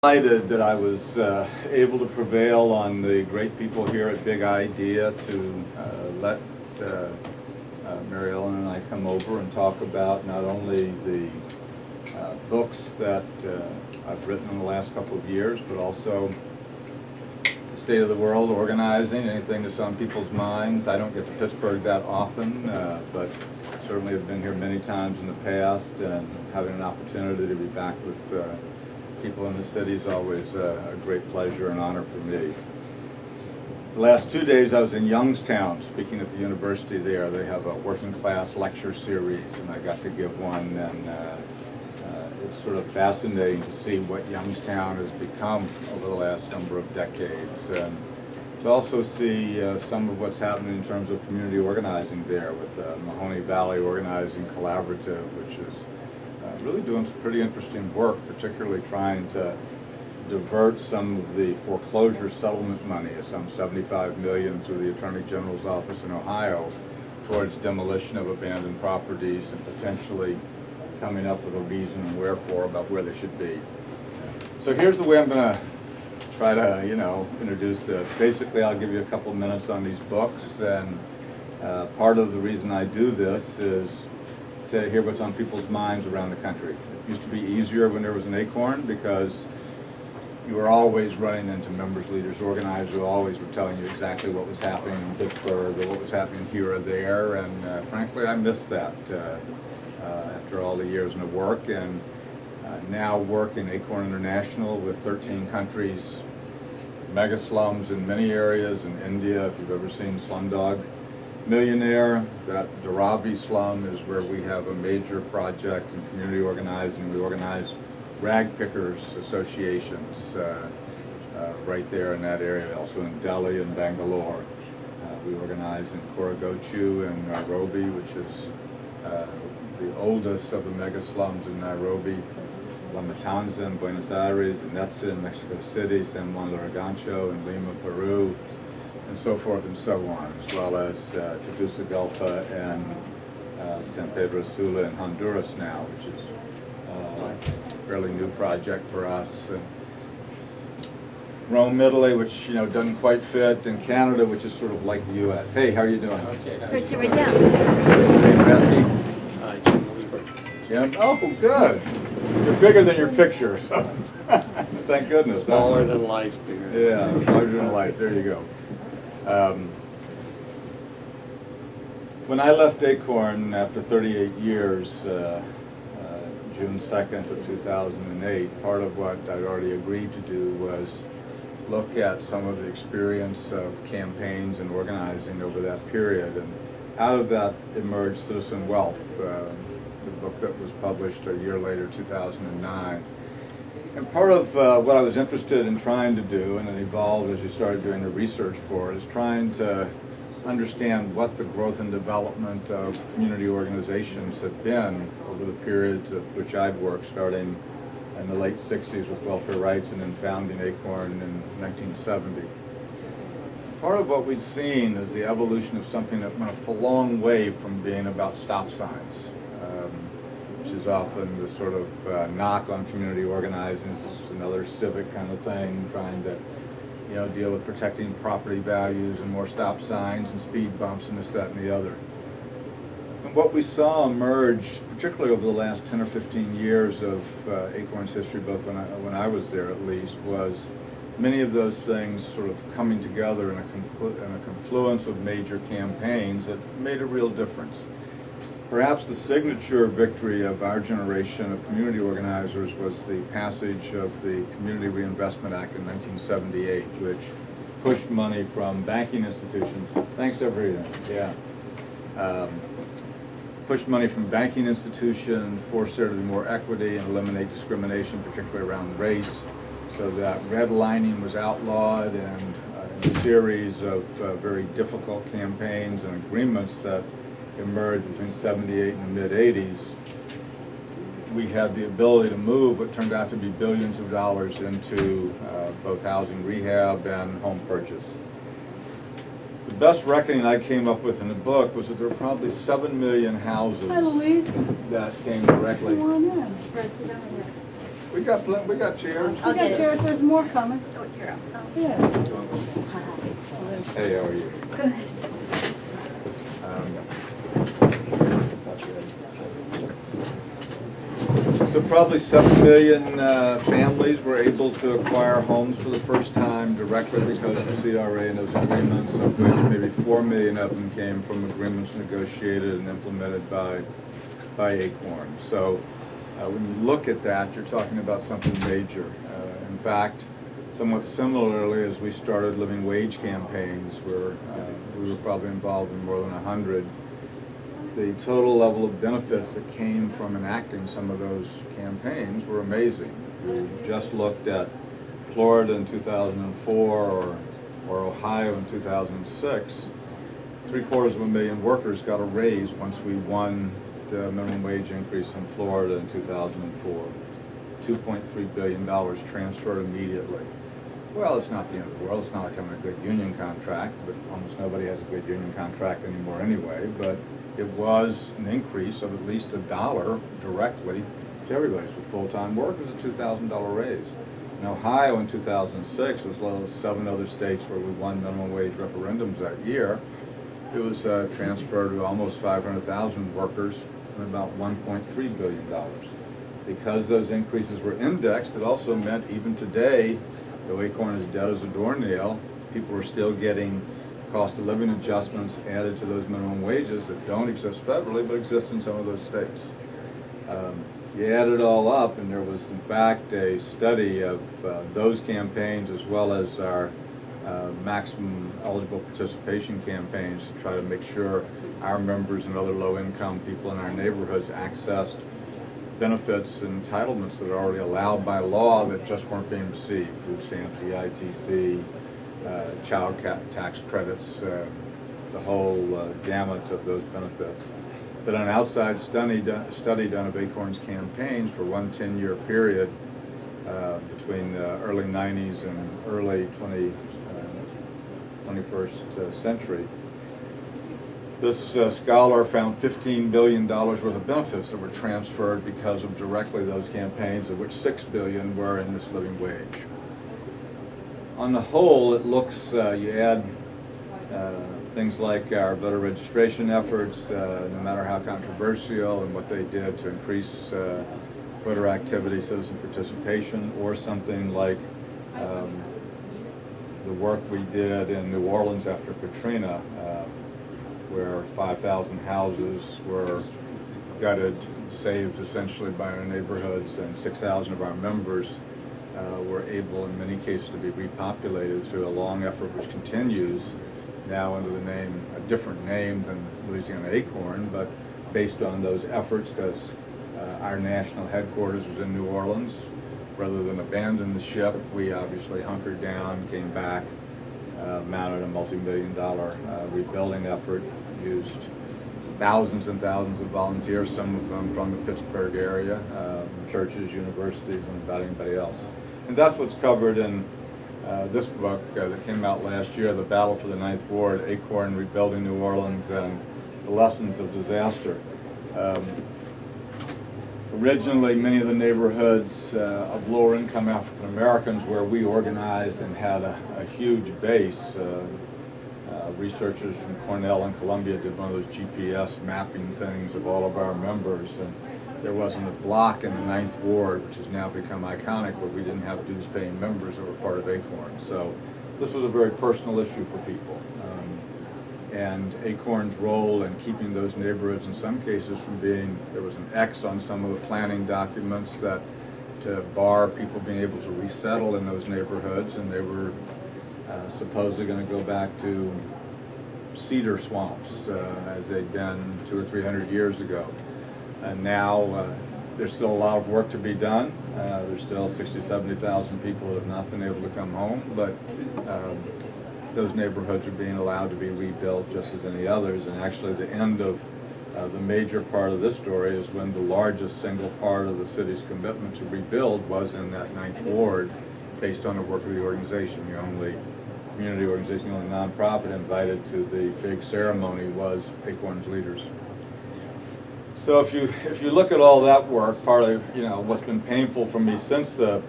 Delighted that I was able to prevail on the great people here at Big Idea to let Mary Ellen and I come over and talk about not only the books that I've written in the last couple of years, but also the state of the world, organizing, anything that's on people's minds. I don't get to Pittsburgh that often, but certainly have been here many times in the past, and having an opportunity to be back with people in the city is always a great pleasure and honor for me. The last 2 days I was in Youngstown speaking at the university there. They have a working class lecture series, and I got to give one, and it's sort of fascinating to see what Youngstown has become over the last number of decades, and to also see some of what's happening in terms of community organizing there with the Mahoney Valley Organizing Collaborative, which is really doing some pretty interesting work, particularly trying to divert some of the foreclosure settlement money, some $75 million through the Attorney General's office in Ohio, towards demolition of abandoned properties and potentially coming up with a reason and wherefore about where they should be. So here's the way I'm going to try to, introduce this. Basically, I'll give you a couple of minutes on these books, and part of the reason I do this is to hear what's on people's minds around the country. It used to be easier when there was an Acorn, because you were always running into members, leaders, organizers who always were telling you exactly what was happening in Pittsburgh or what was happening here or there, and frankly I miss that after all the years of work, and now work in Acorn International with 13 countries, mega slums in many areas in India. If you've ever seen Slumdog Millionaire, that Dharavi slum is where we have a major project in community organizing. We organize rag pickers associations right there in that area, also in Delhi and Bangalore. We organize in Korogochu and Nairobi, which is the oldest of the mega slums in Nairobi, La Matanza in Buenos Aires, and Netza in Mexico City, San Juan Lurigancho in Lima, Peru, and so forth and so on, as well as Tegucigalpa and San Pedro Sula in Honduras now, which is a fairly new project for us. Rome, Italy, which doesn't quite fit, and Canada, which is sort of like the U.S. Hey, how are you doing? Okay. Where's it right down? Rathke? Jim? Oh, good. You're bigger than your picture, so thank goodness. Smaller than life, bigger. Yeah, larger than life. There you go. When I left Acorn after 38 years, June 2nd of 2008, part of what I'd already agreed to do was look at some of the experience of campaigns and organizing over that period, and out of that emerged Citizen Wealth, the book that was published a year later, 2009. And part of what I was interested in trying to do, and it evolved as you started doing the research for it, is trying to understand what the growth and development of community organizations have been over the periods of which I've worked, starting in the late 60s with welfare rights and then founding Acorn in 1970. Part of what we've seen is the evolution of something that went a long way from being about stop signs, which is often the sort of knock on community organizing. This is another civic kind of thing, trying to deal with protecting property values and more stop signs and speed bumps and this, that, and the other. And what we saw emerge, particularly over the last 10 or 15 years of Acorn's history, both when I was there at least, was many of those things sort of coming together in a confluence of major campaigns that made a real difference. Perhaps the signature victory of our generation of community organizers was the passage of the Community Reinvestment Act in 1978, which pushed money from banking institutions. Thanks, everything. Yeah. Pushed money from banking institutions, forced there to be more equity and eliminate discrimination, particularly around race, so that redlining was outlawed, and a series of very difficult campaigns and agreements that emerged between 78 and the mid-80s, we had the ability to move what turned out to be billions of dollars into both housing rehab and home purchase. The best reckoning I came up with in the book was that there were probably 7 million houses that came directly. We got chairs. We got chairs, there's more coming. Oh, you're up. Oh. Yeah. Hey, how are you? Good. So probably 7 million families were able to acquire homes for the first time directly because of CRA and those agreements, of which maybe 4 million of them came from agreements negotiated and implemented by Acorn. So when you look at that, you're talking about something major. In fact, somewhat similarly, as we started living wage campaigns, where we were probably involved in more than 100, the total level of benefits that came from enacting some of those campaigns were amazing. If you just looked at Florida in 2004 or Ohio in 2006, 750,000 workers got a raise once we won the minimum wage increase in Florida in 2004. $2.3 billion transferred immediately. Well, it's not the end of the world. It's not like having a good union contract, but almost nobody has a good union contract anymore anyway. But it was an increase of at least $1 directly to everybody. For full-time workers, a $2,000 raise. In Ohio in 2006, as well as 7 other states where we won minimum wage referendums that year, it was transferred to almost 500,000 workers and about $1.3 billion. Because those increases were indexed, it also meant even today, though Acorn is dead as a doornail, people are still getting cost of living adjustments added to those minimum wages that don't exist federally but exist in some of those states. You add it all up, and there was in fact a study of those campaigns as well as our maximum eligible participation campaigns to try to make sure our members and other low-income people in our neighborhoods accessed benefits and entitlements that are already allowed by law that just weren't being received: food stamps, EITC, child tax credits, the whole gamut of those benefits. But an outside study done of Acorn's campaigns for one 10-year period between the early 90s and early 21st century, this scholar found $15 billion worth of benefits that were transferred because of directly those campaigns, of which $6 billion were in this living wage. On the whole, it looks, you add things like our voter registration efforts, no matter how controversial, and what they did to increase voter activity, citizen participation, or something like the work we did in New Orleans after Katrina, where 5,000 houses were gutted, saved essentially by our neighborhoods, and 6,000 of our members were able in many cases to be repopulated through a long effort which continues now under the name, a different name than Louisiana Acorn, but based on those efforts, because our national headquarters was in New Orleans. Rather than abandon the ship, we obviously hunkered down, came back, mounted a multi-million-dollar rebuilding effort, used thousands and thousands of volunteers, some of them from the Pittsburgh area, churches, universities, and about anybody else. And that's what's covered in this book that came out last year, The Battle for the Ninth Ward, Acorn Rebuilding New Orleans and the Lessons of Disaster. Originally, many of the neighborhoods of lower-income African Americans where we organized and had a huge base, researchers from Cornell and Columbia did one of those GPS mapping things of all of our members, and there wasn't a block in the Ninth Ward, which has now become iconic, where we didn't have dues-paying members that were part of Acorn. So this was a very personal issue for people. And Acorn's role in keeping those neighborhoods, in some cases, from being, there was an X on some of the planning documents that to bar people being able to resettle in those neighborhoods, and they were supposedly going to go back to cedar swamps as they'd been 200 or 300 years ago. And now there's still a lot of work to be done. There's still 60,000, 70,000 people that have not been able to come home, but those neighborhoods are being allowed to be rebuilt just as any others. And actually the end of the major part of this story is when the largest single part of the city's commitment to rebuild was in that Ninth Ward, based on the work of the organization. The only community organization, the only nonprofit invited to the big ceremony was Acorn's leaders. So if you look at all that work, part of what's been painful for me since the